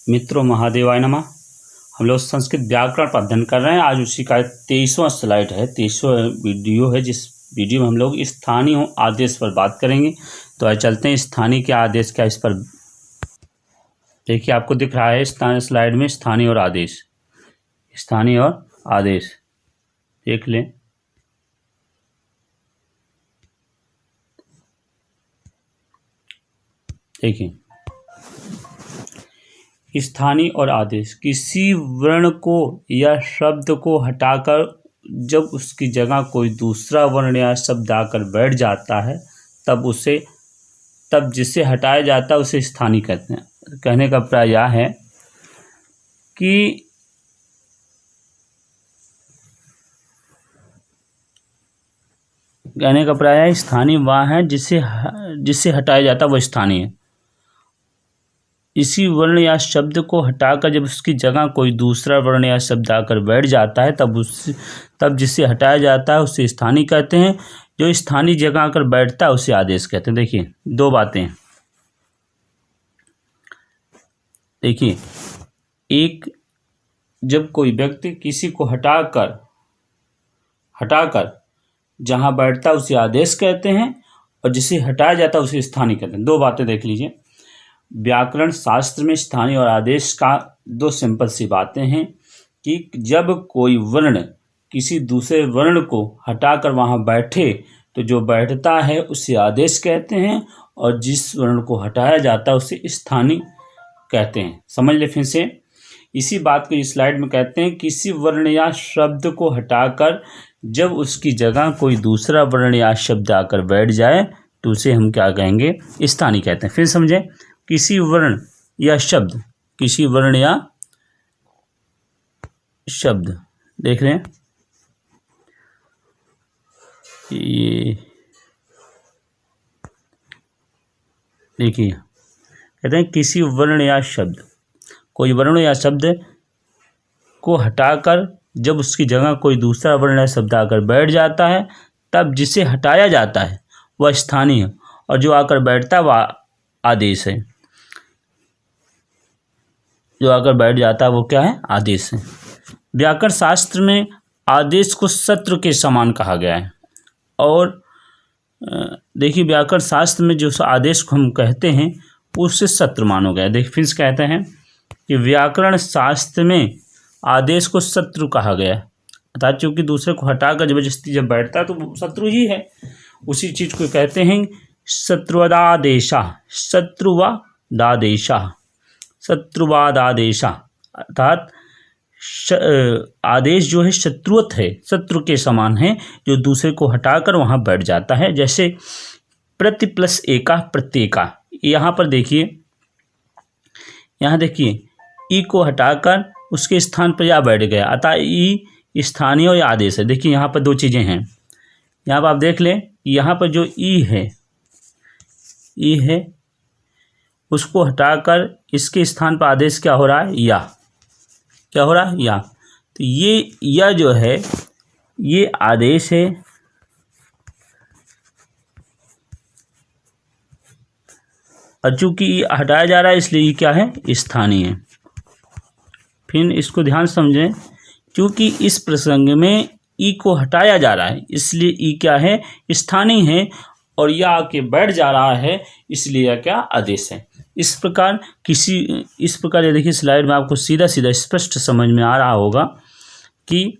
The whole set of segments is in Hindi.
मित्रों महादेवाय नमः। हम लोग संस्कृत व्याकरण पर अध्ययन कर रहे हैं। आज उसी का 23वां स्लाइड है, 23वां वीडियो है, जिस वीडियो में हम लोग स्थानीय आदेश पर बात करेंगे। तो आज चलते हैं स्थानीय के आदेश क्या इस पर देखिए। आपको दिख रहा है स्थानीय स्लाइड में स्थानीय और आदेश, स्थानीय और आदेश देख लें। देखिए, स्थानीय और आदेश किसी वर्ण को या शब्द को हटाकर जब उसकी जगह कोई दूसरा वर्ण या शब्द आकर बैठ जाता है तब जिसे हटाया जाता है उसे स्थानीय कहते हैं। कहने का प्राय यह है कि स्थानीय वह है जिसे हटाया जाता है वह स्थानीय है। इसी वर्ण या शब्द को हटाकर जब उसकी जगह कोई दूसरा वर्ण या शब्द आकर बैठ जाता है तब जिसे हटाया जाता है उसे स्थानीय कहते हैं। जो स्थानीय जगह आकर बैठता है उसे आदेश कहते हैं। देखिए, दो बातें। देखिए, एक, जब कोई व्यक्ति किसी को हटाकर जहां बैठता है उसे आदेश कहते हैं और जिसे हटाया जाता है उसे स्थानीय कहते हैं। दो बातें देख लीजिए। व्याकरण शास्त्र में स्थानीय और आदेश का दो सिंपल सी बातें हैं कि जब कोई वर्ण किसी दूसरे वर्ण को हटाकर वहां बैठे तो जो बैठता है उसे आदेश कहते हैं और जिस वर्ण को हटाया जाता है उसे स्थानीय कहते हैं। समझ ले फिर से। इसी बात को इस स्लाइड में कहते हैं, किसी वर्ण या शब्द को हटाकर जब उसकी जगह कोई दूसरा वर्ण या शब्द आकर बैठ जाए तो उसे हम क्या कहेंगे? स्थानीय कहते हैं। फिर समझें, किसी वर्ण या शब्द देख रहे हैं, ये देखिए, कहते हैं किसी वर्ण या शब्द, कोई वर्ण या शब्द को हटाकर जब उसकी जगह कोई दूसरा वर्ण या शब्द आकर बैठ जाता है तब जिसे हटाया जाता है वह स्थानीय है और जो आकर बैठता है वह आदेश है। जो आकर बैठ जाता है वो क्या है? आदेश है। व्याकरण शास्त्र में आदेश को शत्रु के समान कहा गया है। और देखिए, व्याकरण शास्त्र में जो आदेश को हम कहते हैं उससे शत्रु मानो गया है। देखिए, फिर कहते हैं कि व्याकरण शास्त्र में आदेश को शत्रु कहा गया है, अर्थात चूंकि दूसरे को हटाकर जबरदस्ती जब बैठता है तो वो शत्रु ही है। उसी चीज को कहते हैं शत्रुवादादेशा, अर्थात आदेश जो है शत्रुवत है, शत्रु के समान है, जो दूसरे को हटाकर वहां बैठ जाता है। जैसे प्रति प्लस एका प्रत्येका। यहाँ पर देखिए, ई को हटाकर उसके स्थान पर या बैठ गया, अतः ई स्थानीय और आदेश है। देखिए, यहाँ पर दो चीजें हैं। यहाँ पर आप देख लें, यहाँ पर जो ई है उसको हटाकर इसके स्थान पर आदेश क्या हो रहा है? या। क्या हो रहा है? या। तो ये या जो है ये आदेश है और चूंकि ये हटाया जा रहा है इसलिए ये क्या है? स्थानीय है। फिर इसको ध्यान समझें, क्योंकि इस प्रसंग में ई को हटाया जा रहा है इसलिए ई क्या है? स्थानीय है और यह आके बैठ जा रहा है इसलिए यह क्या? आदेश है। इस प्रकार ये देखिए स्लाइड में आपको सीधा स्पष्ट समझ में आ रहा होगा कि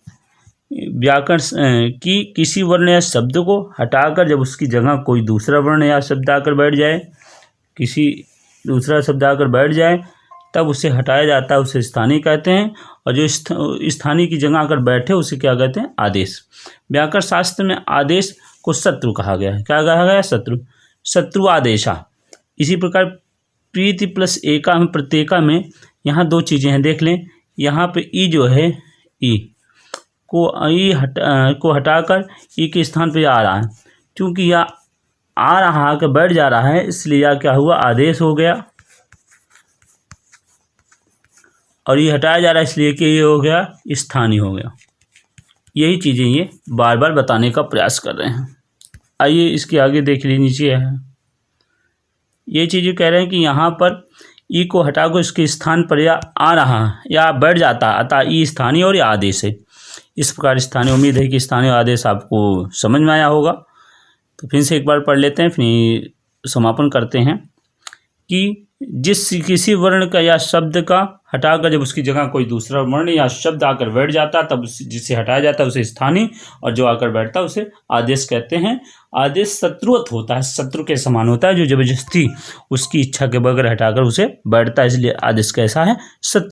व्याकरण की किसी वर्ण या शब्द को हटाकर जब उसकी जगह कोई दूसरा वर्ण या शब्द आकर बैठ जाए, किसी दूसरा शब्द आकर बैठ जाए तब उसे हटाया जाता है, उसे स्थानीय कहते हैं। और जो स्थानीय की जगह आकर बैठे उसे क्या कहते हैं? आदेश। व्याकरण शास्त्र में आदेश को शत्रु कहा गया है। क्या कहा गया? शत्रु आदेशा। इसी प्रकार प्रीति प्लस एका में प्रत्येका में यहाँ दो चीजें हैं। देख लें, यहाँ पे ई जो है ई को हटाकर ई के स्थान पे आ रहा है, क्योंकि यह आ रहा है कि बैठ जा रहा है इसलिए यह क्या हुआ? आदेश हो गया। और ये हटाया जा रहा है इसलिए कि ये हो गया? स्थानीय हो गया। यही चीजें ये बार बार बताने का प्रयास कर रहे हैं। आइए इसके आगे देख लीजिए। नीचे है ये चीज़ें कह रहे हैं कि यहाँ पर ई को हटाकर उसके स्थान पर या आ रहा या बैठ जाता, अतः ई स्थानीय और या आदेश है। इस प्रकार स्थानीय, उम्मीद है कि स्थानीय आदेश आपको समझ में आया होगा। तो फिर से एक बार पढ़ लेते हैं, फिर समापन करते हैं कि किसी वर्ण का या शब्द का हटाकर जब उसकी जगह कोई दूसरा वर्ण या शब्द आकर बैठ जाता तब जिसे हटाया जाता है उसे स्थानीय, और जो आकर बैठता है उसे आदेश कहते हैं। आदेश शत्रुवत होता है, शत्रु के समान होता है, जो जबरदस्ती उसकी इच्छा के बगैर हटाकर उसे बैठता है, इसलिए आदेश कैसा है, शत्रु।